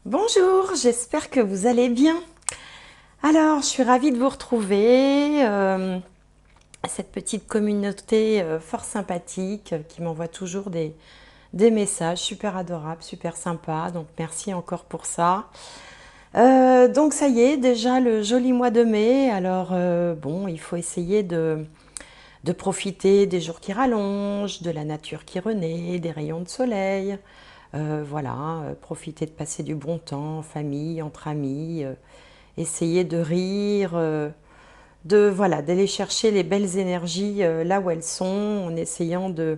Bonjour, j'espère que vous allez bien. Alors, je suis ravie de vous retrouver, cette petite communauté fort sympathique qui m'envoie toujours des messages super adorables, super sympas. Donc, merci encore pour ça. Donc, ça y est, déjà le joli mois de mai. Alors, bon, il faut essayer de profiter des jours qui rallongent, de la nature qui renaît, des rayons de soleil. Voilà, profiter de passer du bon temps en famille, entre amis, essayer de rire, voilà, d'aller chercher les belles énergies là où elles sont, en essayant de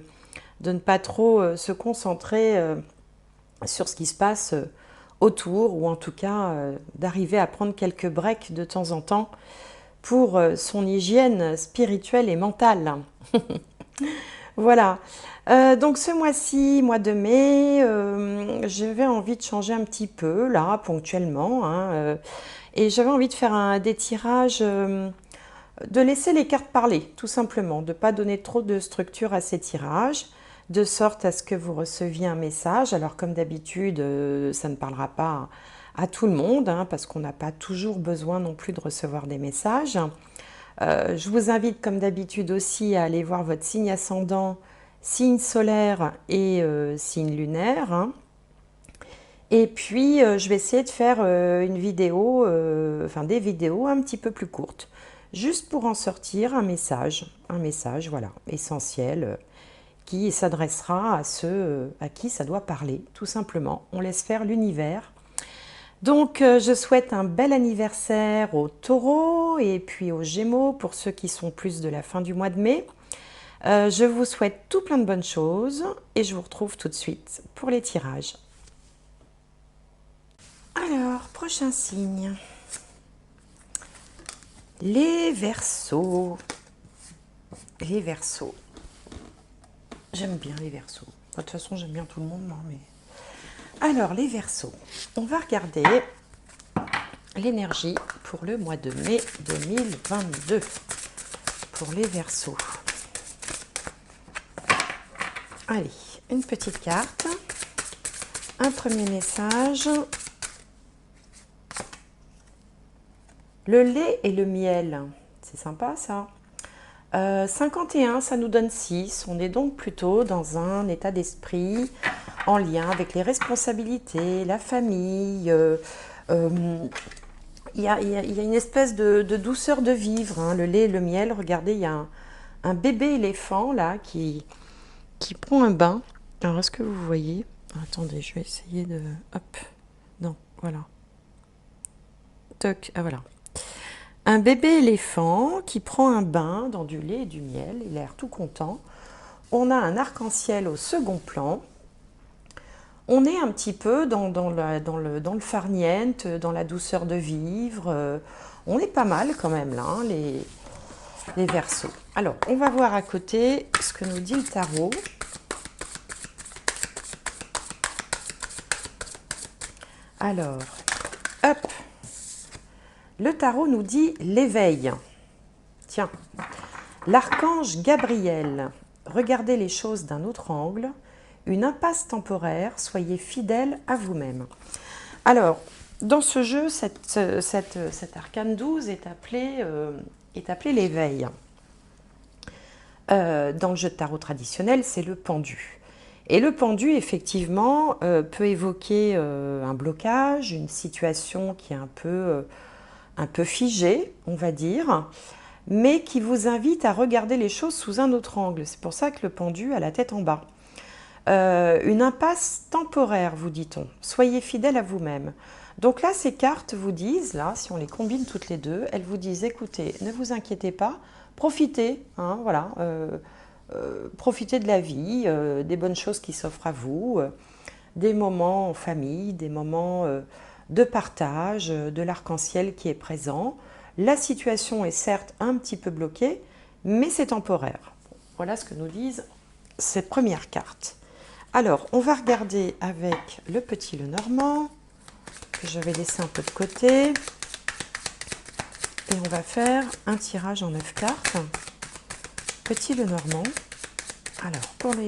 ne pas trop se concentrer sur ce qui se passe autour, ou en tout cas d'arriver à prendre quelques breaks de temps en temps pour son hygiène spirituelle et mentale. Voilà. Donc ce mois-ci, mois de mai, j'avais envie de changer un petit peu, là, ponctuellement, hein, et j'avais envie de faire des tirages, de laisser les cartes parler, tout simplement, de ne pas donner trop de structure à ces tirages, de sorte à ce que vous receviez un message. Alors comme d'habitude, ça ne parlera pas à tout le monde, hein, parce qu'on n'a pas toujours besoin non plus de recevoir des messages. Je vous invite comme d'habitude aussi à aller voir votre signe ascendant, signe solaire et signe lunaire, hein. Et puis je vais essayer de faire une vidéo, enfin des vidéos un petit peu plus courtes, juste pour en sortir un message voilà, essentiel, qui s'adressera à ceux à qui ça doit parler, tout simplement. On laisse faire l'univers. Donc, je souhaite un bel anniversaire aux taureaux et puis aux gémeaux pour ceux qui sont plus de la fin du mois de mai. Je vous souhaite tout plein de bonnes choses et je vous retrouve tout de suite pour les tirages. Alors, prochain signe. Les Verseaux. Les Verseaux. J'aime bien les Verseaux. De toute façon, j'aime bien tout le monde, moi, mais... Alors, les Verseaux. On va regarder l'énergie pour le mois de mai 2022 pour les Verseaux. Allez, une petite carte, un premier message. Le lait et le miel, c'est sympa ça. 51, ça nous donne 6. On est donc plutôt dans un état d'esprit en lien avec les responsabilités, la famille. Il y a une espèce de douceur de vivre, hein. Le lait et le miel, regardez, il y a un bébé éléphant là qui prend un bain. Alors, est-ce que vous voyez? Attendez, je vais essayer de... Hop, non, voilà. Toc, ah voilà. Un bébé éléphant qui prend un bain dans du lait et du miel, il a l'air tout content. On a un arc-en-ciel au second plan. On est un petit peu dans le farniente, dans la douceur de vivre. On est pas mal quand même là, hein, les Verseaux. Alors, on va voir à côté ce que nous dit le tarot. Alors, hop, le tarot nous dit l'éveil. Tiens, l'archange Gabriel, regardez les choses d'un autre angle, une impasse temporaire, soyez fidèle à vous-même. Alors, dans ce jeu, cet arcane 12 est appelé l'éveil. Dans le jeu de tarot traditionnel, c'est le pendu. Et le pendu, effectivement, peut évoquer un blocage, une situation qui est un peu figée, on va dire, mais qui vous invite à regarder les choses sous un autre angle. C'est pour ça que le pendu a la tête en bas. Une impasse temporaire, vous dit-on. Soyez fidèle à vous-même. Donc là, ces cartes vous disent, là, si on les combine toutes les deux, elles vous disent, écoutez, ne vous inquiétez pas, profitez, hein, voilà, profitez de la vie, des bonnes choses qui s'offrent à vous, des moments en famille, des moments de partage, de l'arc-en-ciel qui est présent. La situation est certes un petit peu bloquée, mais c'est temporaire. Voilà ce que nous disent ces premières cartes. Alors, on va regarder avec le petit Lenormand, que je vais laisser un peu de côté. Et on va faire un tirage en 9 cartes. Petit Lenormand. Alors, pour les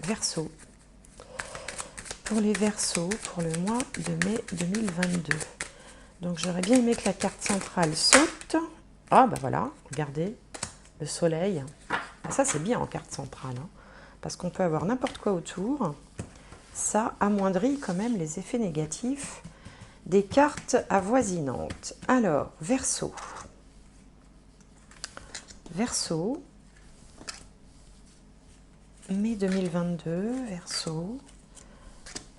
Verseaux, pour les Verseaux pour le mois de mai 2022. Donc j'aurais bien aimé que la carte centrale saute. Ah bah voilà, regardez, le soleil. Ça c'est bien en carte centrale, hein, parce qu'on peut avoir n'importe quoi autour. Ça amoindrit quand même les effets négatifs des cartes avoisinantes. Alors, Verseau. Verseau. Mai 2022, Verseau.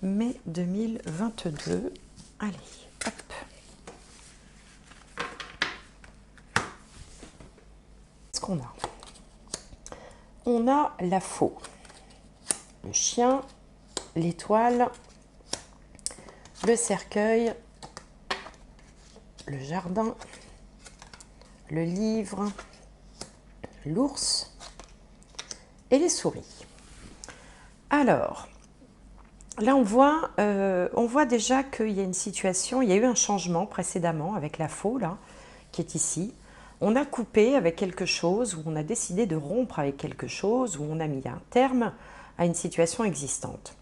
Mai 2022. Allez, hop. Qu'est-ce qu'on a? On a la faux, le chien, l'étoile, le cercueil, le jardin, le livre, l'ours et les souris. Alors, là on voit déjà qu'il y a une situation, il y a eu un changement précédemment avec la faux là, qui est ici. On a coupé avec quelque chose, ou on a décidé de rompre avec quelque chose, ou on a mis un terme à une situation existante.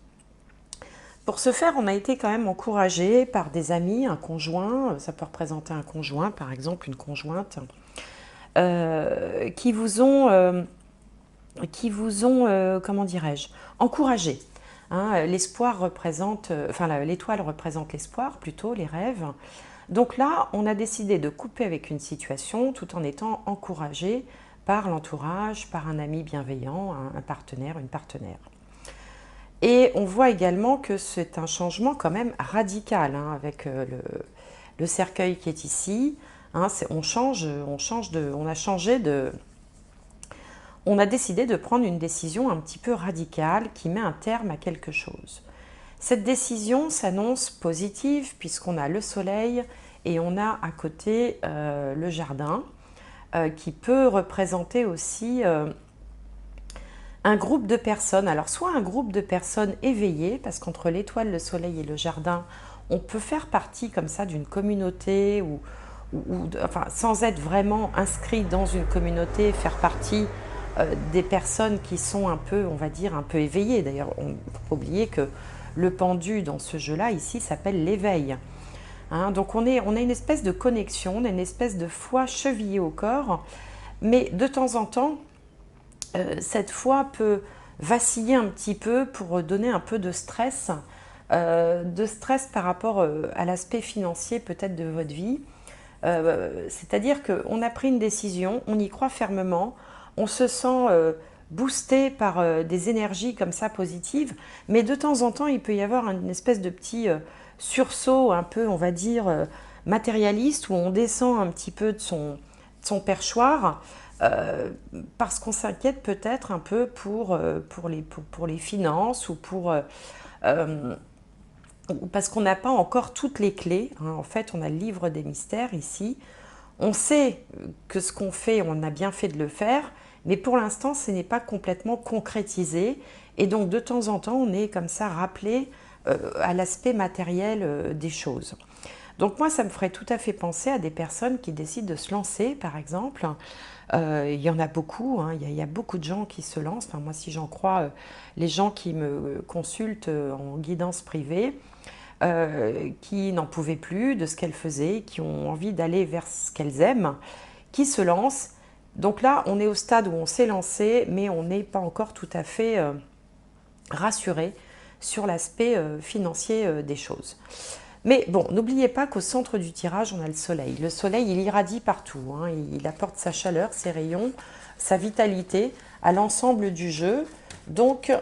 Pour ce faire, on a été quand même encouragé par des amis, un conjoint, ça peut représenter un conjoint par exemple, une conjointe, qui vous ont comment dirais-je, encouragé. Hein, l'espoir représente, l'étoile représente l'espoir plutôt, les rêves. Donc là, on a décidé de couper avec une situation tout en étant encouragé par l'entourage, par un ami bienveillant, un partenaire, une partenaire. Et on voit également que c'est un changement quand même radical, hein, avec le cercueil qui est ici. Hein, on a décidé de prendre une décision un petit peu radicale qui met un terme à quelque chose. Cette décision s'annonce positive puisqu'on a le soleil et on a à côté le jardin qui peut représenter aussi un groupe de personnes. Alors soit un groupe de personnes éveillées, parce qu'entre l'étoile, le soleil et le jardin, on peut faire partie comme ça d'une communauté enfin, sans être vraiment inscrit dans une communauté, faire partie des personnes qui sont un peu, on va dire, un peu éveillées. D'ailleurs, on ne peut pas oublier que le pendu dans ce jeu-là, ici, s'appelle l'éveil. Hein, donc on a une espèce de connexion, on a une espèce de foi chevillée au corps, mais de temps en temps, cette foi peut vaciller un petit peu pour donner un peu de stress par rapport à l'aspect financier peut-être de votre vie. C'est-à-dire qu'on a pris une décision, on y croit fermement, on se sent boosté par des énergies comme ça positives, mais de temps en temps, il peut y avoir une espèce de petit sursaut un peu, on va dire, matérialiste, où on descend un petit peu de son perchoir, parce qu'on s'inquiète peut-être un peu pour les finances, ou parce qu'on n'a pas encore toutes les clés. Hein. En fait, on a le livre des mystères ici. On sait que ce qu'on fait, on a bien fait de le faire, mais pour l'instant, ce n'est pas complètement concrétisé. Et donc, de temps en temps, on est comme ça rappelé à l'aspect matériel des choses. Donc moi, ça me ferait tout à fait penser à des personnes qui décident de se lancer, par exemple. Il y en a beaucoup, hein, il y a beaucoup de gens qui se lancent. Enfin, moi, si j'en crois les gens qui me consultent en guidance privée, qui n'en pouvaient plus de ce qu'elles faisaient, qui ont envie d'aller vers ce qu'elles aiment, qui se lancent. Donc là, on est au stade où on s'est lancé, mais on n'est pas encore tout à fait rassuré sur l'aspect financier des choses. Mais bon, n'oubliez pas qu'au centre du tirage, on a le soleil. Le soleil, il irradie partout. Hein. Il apporte sa chaleur, ses rayons, sa vitalité à l'ensemble du jeu. Donc,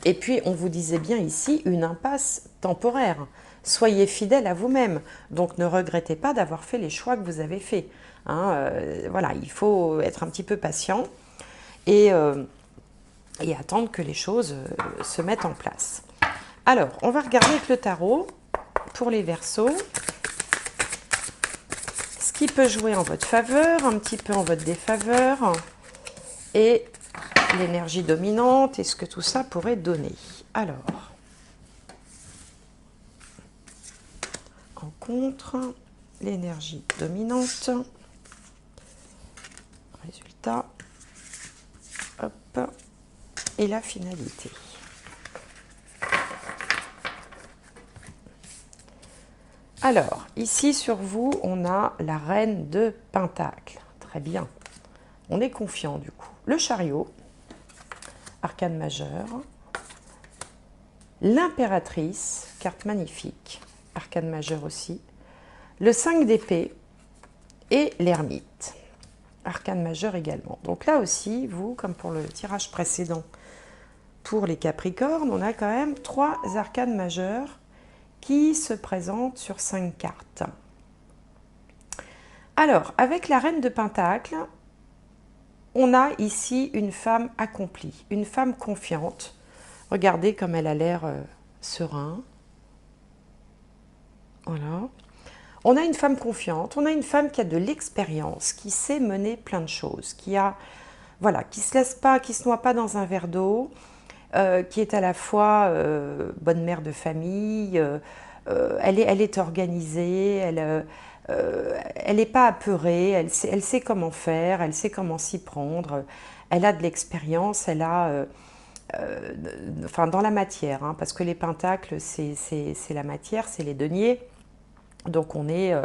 et puis, on vous disait bien ici, une impasse temporaire. Soyez fidèle à vous-même. Donc, ne regrettez pas d'avoir fait les choix que vous avez faits. Hein. Voilà, il faut être un petit peu patient et attendre que les choses se mettent en place. Alors, on va regarder avec le tarot pour les Verseaux, ce qui peut jouer en votre faveur, un petit peu en votre défaveur, et l'énergie dominante et ce que tout ça pourrait donner. Alors, en contre, l'énergie dominante, résultat, hop, et la finalité. Alors, ici sur vous, on a la reine de Pentacle. Très bien. On est confiant du coup. Le chariot, arcane majeur. L'impératrice, carte magnifique, arcane majeur aussi. Le 5 d'épée et l'ermite, arcane majeur également. Donc là aussi, vous, comme pour le tirage précédent, pour les Capricornes, on a quand même 3 arcanes majeurs qui se présentent sur 5 cartes. Alors, avec la reine de Pentacle, on a ici une femme accomplie, une femme confiante. Regardez comme elle a l'air serein. Voilà. On a une femme confiante, on a une femme qui a de l'expérience, qui sait mener plein de choses, qui a, voilà, qui se laisse pas, qui se noie pas dans un verre d'eau, qui est à la fois bonne mère de famille, elle est organisée, elle n'est pas apeurée, elle sait comment faire, elle sait comment s'y prendre, elle a de l'expérience, elle a, enfin dans la matière, hein, parce que les pentacles c'est la matière, c'est les deniers, donc on est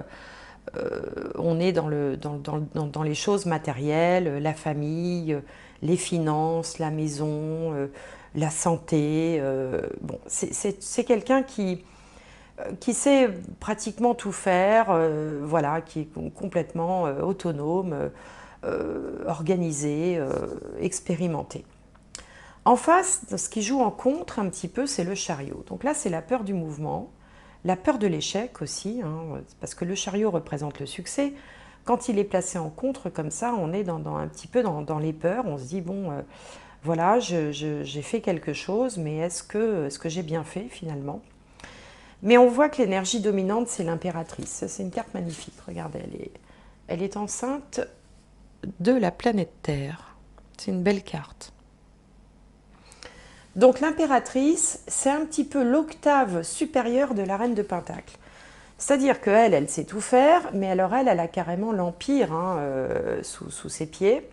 dans les choses matérielles, la famille, les finances, la maison, la santé. Bon, c'est quelqu'un qui sait pratiquement tout faire, voilà, qui est complètement autonome, organisé, expérimenté. En face, ce qui joue en contre un petit peu, c'est le chariot. Donc là, c'est la peur du mouvement, la peur de l'échec aussi, hein, parce que le chariot représente le succès. Quand il est placé en contre comme ça, on est un petit peu dans les peurs. On se dit, bon, voilà, j'ai fait quelque chose, mais est-ce que j'ai bien fait finalement? Mais on voit que l'énergie dominante, c'est l'impératrice. C'est une carte magnifique. Regardez, elle est enceinte de la planète Terre. C'est une belle carte. Donc l'impératrice, c'est un petit peu l'octave supérieure de la reine de Pentacle. C'est-à-dire qu'elle, elle sait tout faire, mais alors elle a carrément l'empire hein, sous ses pieds.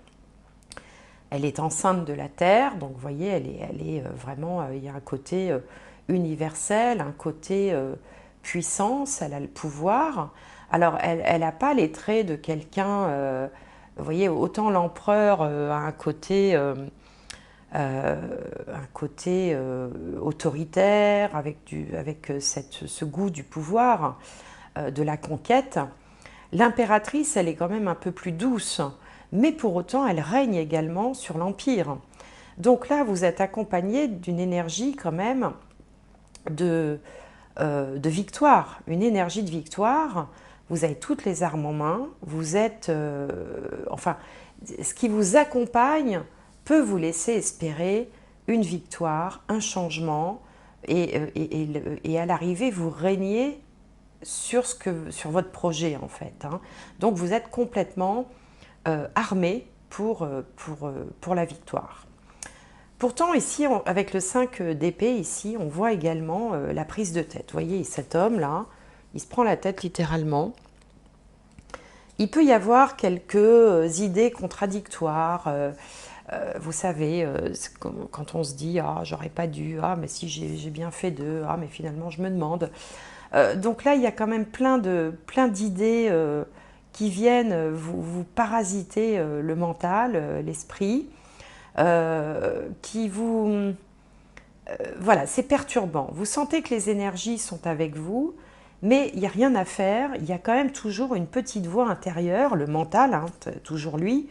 Elle est enceinte de la Terre, donc vous voyez, elle est vraiment, il y a un côté universel, un côté puissance, elle a le pouvoir. Alors elle n'a pas les traits de quelqu'un, vous voyez, autant l'empereur a un côté autoritaire, avec ce goût du pouvoir, de la conquête. L'impératrice, elle est quand même un peu plus douce, mais pour autant, elle règne également sur l'Empire. Donc là, vous êtes accompagné d'une énergie quand même de victoire, une énergie de victoire. Vous avez toutes les armes en main, vous êtes... enfin, ce qui vous accompagne peut vous laisser espérer une victoire, un changement, et à l'arrivée, vous régnez sur votre projet, en fait. Hein. Donc, vous êtes complètement armé pour la victoire. Pourtant, ici, avec le 5 d'épée, ici, on voit également la prise de tête. Vous voyez, cet homme-là, il se prend la tête littéralement. Il peut y avoir quelques idées contradictoires. Vous savez, quand on se dit « Ah, j'aurais pas dû. Ah, mais si, j'ai bien fait de. Ah, mais finalement, je me demande. » Donc là, il y a quand même plein d'idées qui viennent vous parasiter le mental, l'esprit, qui vous... voilà, c'est perturbant. Vous sentez que les énergies sont avec vous, mais il n'y a rien à faire. Il y a quand même toujours une petite voix intérieure, le mental, hein, toujours lui,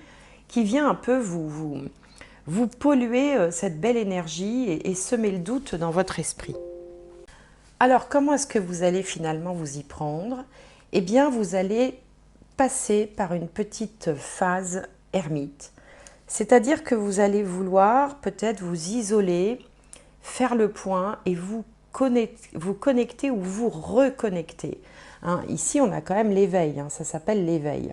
qui vient un peu vous polluer cette belle énergie et semer le doute dans votre esprit. Alors, comment est-ce que vous allez finalement vous y prendre? Eh bien, vous allez passer par une petite phase ermite. C'est-à-dire que vous allez vouloir peut-être vous isoler, faire le point et vous connecter ou vous reconnecter. Hein, ici, on a quand même l'éveil, hein, ça s'appelle l'éveil.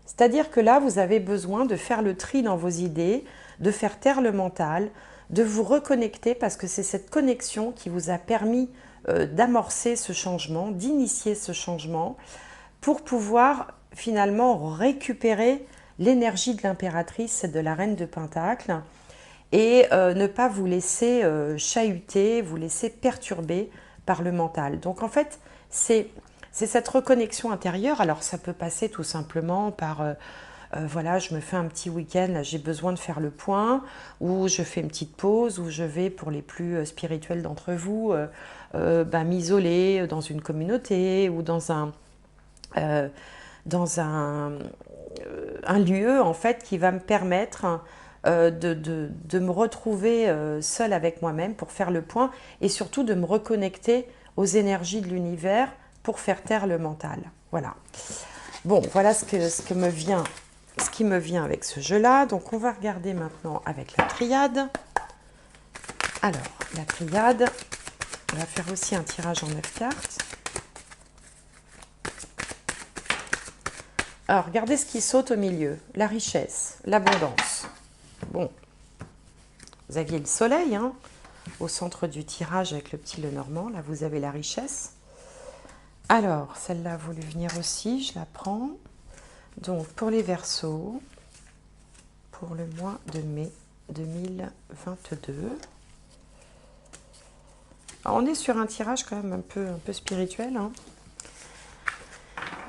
C'est-à-dire que là, vous avez besoin de faire le tri dans vos idées, de faire taire le mental, de vous reconnecter parce que c'est cette connexion qui vous a permis d'amorcer ce changement, d'initier ce changement pour pouvoir finalement récupérer l'énergie de l'impératrice et de la reine de Pentacle et ne pas vous laisser chahuter, vous laisser perturber par le mental. Donc en fait, c'est C'est cette reconnexion intérieure. Alors ça peut passer tout simplement par, voilà, je me fais un petit week-end, là j'ai besoin de faire le point, ou je fais une petite pause, ou je vais, pour les plus spirituels d'entre vous, m'isoler dans une communauté ou euh, dans un lieu en fait qui va me permettre de me retrouver seule avec moi-même pour faire le point et surtout de me reconnecter aux énergies de l'univers pour faire taire le mental. Voilà. Bon, voilà ce qui me vient avec ce jeu-là. Donc, on va regarder maintenant avec la triade. Alors, la triade, on va faire aussi un tirage en 9 cartes. Alors, regardez ce qui saute au milieu. La richesse, l'abondance. Bon, vous aviez le soleil, hein, au centre du tirage avec le petit Lenormand. Là, vous avez la richesse. Alors, celle-là a voulu venir aussi, je la prends. Donc, pour les Verseaux, pour le mois de mai 2022. Alors, on est sur un tirage quand même un peu spirituel, hein.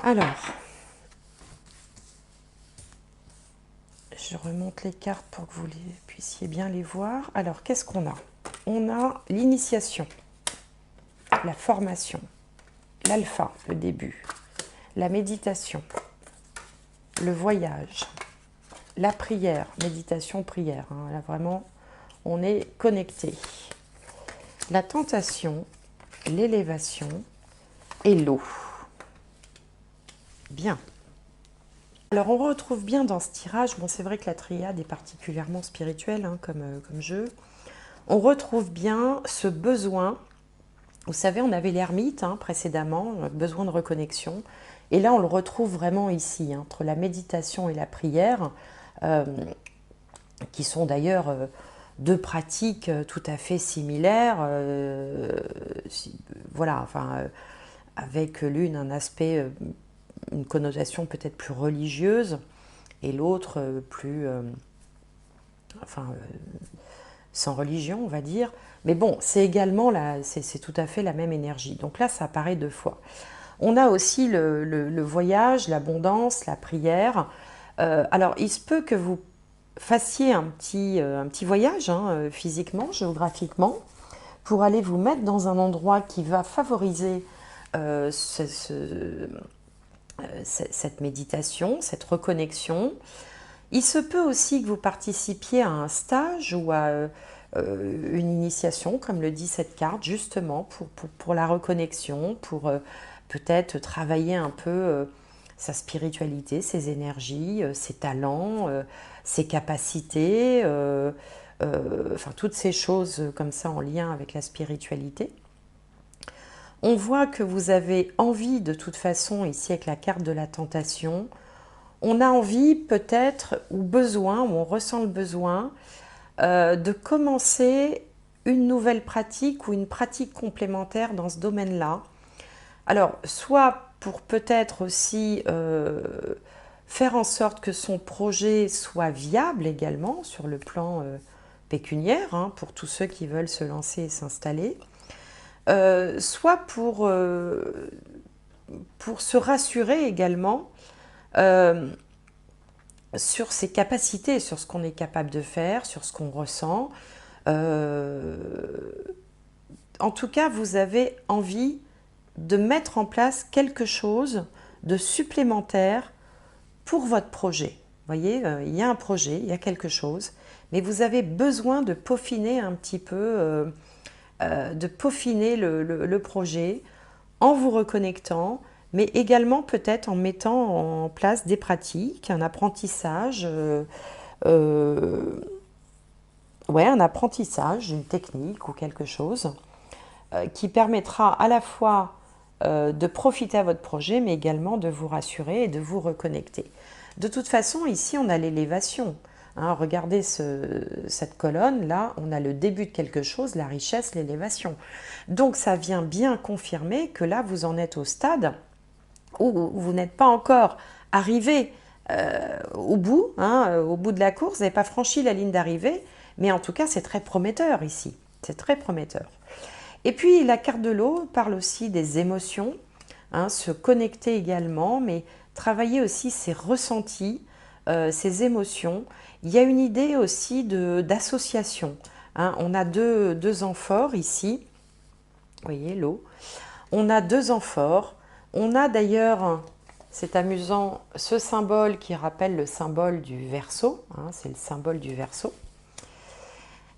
Alors, je remonte les cartes pour que vous puissiez bien les voir. Alors, qu'est-ce qu'on a? On a l'initiation, la formation, l'alpha, le début, la méditation, le voyage, la prière, méditation, prière. Hein, là, vraiment, on est connecté. La tentation, l'élévation et l'eau. Bien. Alors, on retrouve bien dans ce tirage, bon, c'est vrai que la triade est particulièrement spirituelle hein, comme jeu. On retrouve bien ce besoin. Vous savez, on avait l'ermite hein, précédemment, besoin de reconnexion. Et là, on le retrouve vraiment ici, hein, entre la méditation et la prière, qui sont d'ailleurs deux pratiques tout à fait similaires. Voilà, enfin, avec l'une un aspect, une connotation peut-être plus religieuse, et l'autre plus, sans religion, on va dire. Mais bon, c'est également, c'est tout à fait la même énergie. Donc là, ça apparaît deux fois. On a aussi le voyage, l'abondance, la prière. Alors, il se peut que vous fassiez un petit voyage, hein, physiquement, géographiquement, pour aller vous mettre dans un endroit qui va favoriser cette méditation, cette reconnexion. Il se peut aussi que vous participiez à un stage ou à une initiation, comme le dit cette carte, justement pour la reconnexion, pour peut-être travailler un peu sa spiritualité, ses énergies, ses talents, ses capacités, enfin toutes ces choses comme ça en lien avec la spiritualité. On voit que vous avez envie de toute façon, ici avec la carte de la tentation, on a envie peut-être ou besoin, ou on ressent le besoin de commencer une nouvelle pratique ou une pratique complémentaire dans ce domaine-là. Alors, soit pour peut-être aussi faire en sorte que son projet soit viable également sur le plan pécuniaire, hein, pour tous ceux qui veulent se lancer et s'installer, soit pour se rassurer également sur ses capacités, sur ce qu'on est capable de faire, sur ce qu'on ressent. En tout cas, vous avez envie de mettre en place quelque chose de supplémentaire pour votre projet. Vous voyez, il y a un projet, il y a quelque chose, mais vous avez besoin de peaufiner un petit peu, de peaufiner le projet en vous reconnectant, mais également peut-être en mettant en place des pratiques, un apprentissage, un apprentissage, une technique ou quelque chose qui permettra à la fois de profiter à votre projet, mais également de vous rassurer et de vous reconnecter. De toute façon, ici, on a l'élévation. Hein, regardez cette colonne, là, on a le début de quelque chose, la richesse, l'élévation. Donc, ça vient bien confirmer que là, vous en êtes au stade où vous n'êtes pas encore arrivé au bout de la course, vous n'avez pas franchi la ligne d'arrivée, mais en tout cas, c'est très prometteur ici. C'est très prometteur. Et puis, la carte de l'eau parle aussi des émotions. hein, se connecter également, mais travailler aussi ses ressentis, ses émotions. Il y a une idée aussi d'association. Hein. On a deux amphores ici, vous voyez l'eau. On a deux amphores. On a d'ailleurs, c'est amusant, ce symbole qui rappelle le symbole du Verseau, hein, c'est le symbole du Verseau.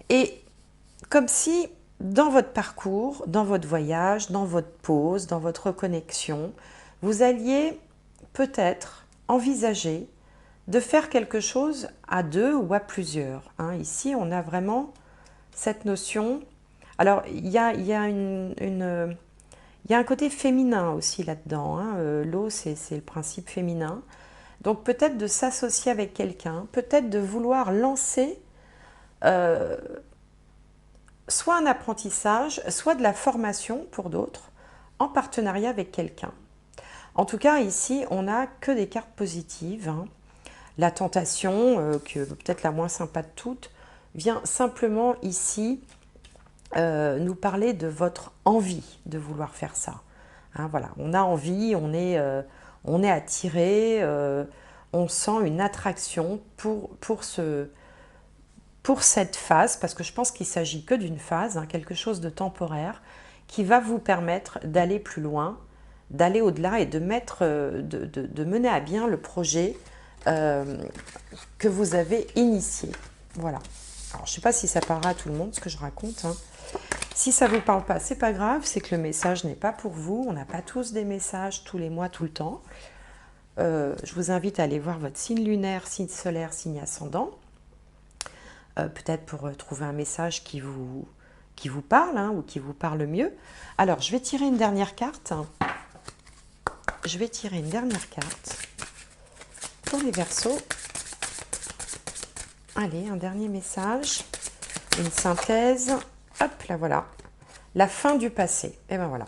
Et comme si dans votre parcours, dans votre voyage, dans votre pause, dans votre reconnexion, vous alliez peut-être envisager de faire quelque chose à deux ou à plusieurs. Hein. Ici, on a vraiment cette notion. Alors, il y a un côté féminin aussi là-dedans. Hein. L'eau, c'est le principe féminin. Donc, peut-être de s'associer avec quelqu'un, peut-être de vouloir lancer soit un apprentissage, soit de la formation pour d'autres, en partenariat avec quelqu'un. En tout cas, ici, on n'a que des cartes positives. Hein. La tentation, que peut-être la moins sympa de toutes, vient simplement ici nous parler de votre envie de vouloir faire ça. Hein, voilà, on a envie, on est attiré, on sent une attraction pour cette phase, parce que je pense qu'il ne s'agit que d'une phase, hein, quelque chose de temporaire, qui va vous permettre d'aller plus loin, d'aller au-delà et de mener à bien le projet que vous avez initié. Voilà. Alors, je ne sais pas si ça parlera à tout le monde, ce que je raconte. Hein. Si ça ne vous parle pas, c'est pas grave, c'est que le message n'est pas pour vous. On n'a pas tous des messages tous les mois, tout le temps. Je vous invite à aller voir votre signe lunaire, signe solaire, signe ascendant. Peut-être pour trouver un message qui vous parle, hein, ou qui vous parle mieux. Alors, je vais tirer une dernière carte. Je vais tirer une dernière carte pour les Verseaux. Allez, un dernier message, une synthèse. Hop, là voilà. La fin du passé. Et ben voilà.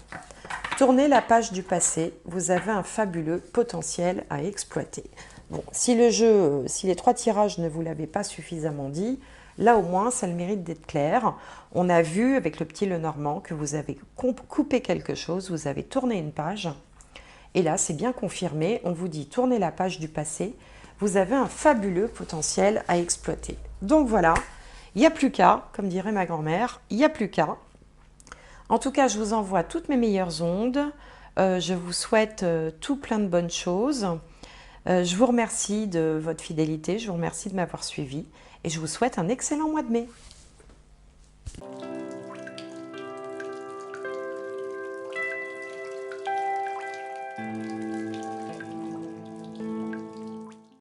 Tournez la page du passé. Vous avez un fabuleux potentiel à exploiter. Bon, si les 3 tirages ne vous l'avaient pas suffisamment dit, là au moins ça a le mérite d'être clair. On a vu avec le petit Lenormand que vous avez coupé quelque chose, vous avez tourné une page. Et là c'est bien confirmé, on vous dit tournez la page du passé. Vous avez un fabuleux potentiel à exploiter. Donc voilà, il n'y a plus qu'à, comme dirait ma grand-mère, il n'y a plus qu'à. En tout cas, je vous envoie toutes mes meilleures ondes. Je vous souhaite tout plein de bonnes choses. Je vous remercie de votre fidélité, je vous remercie de m'avoir suivi et je vous souhaite un excellent mois de mai.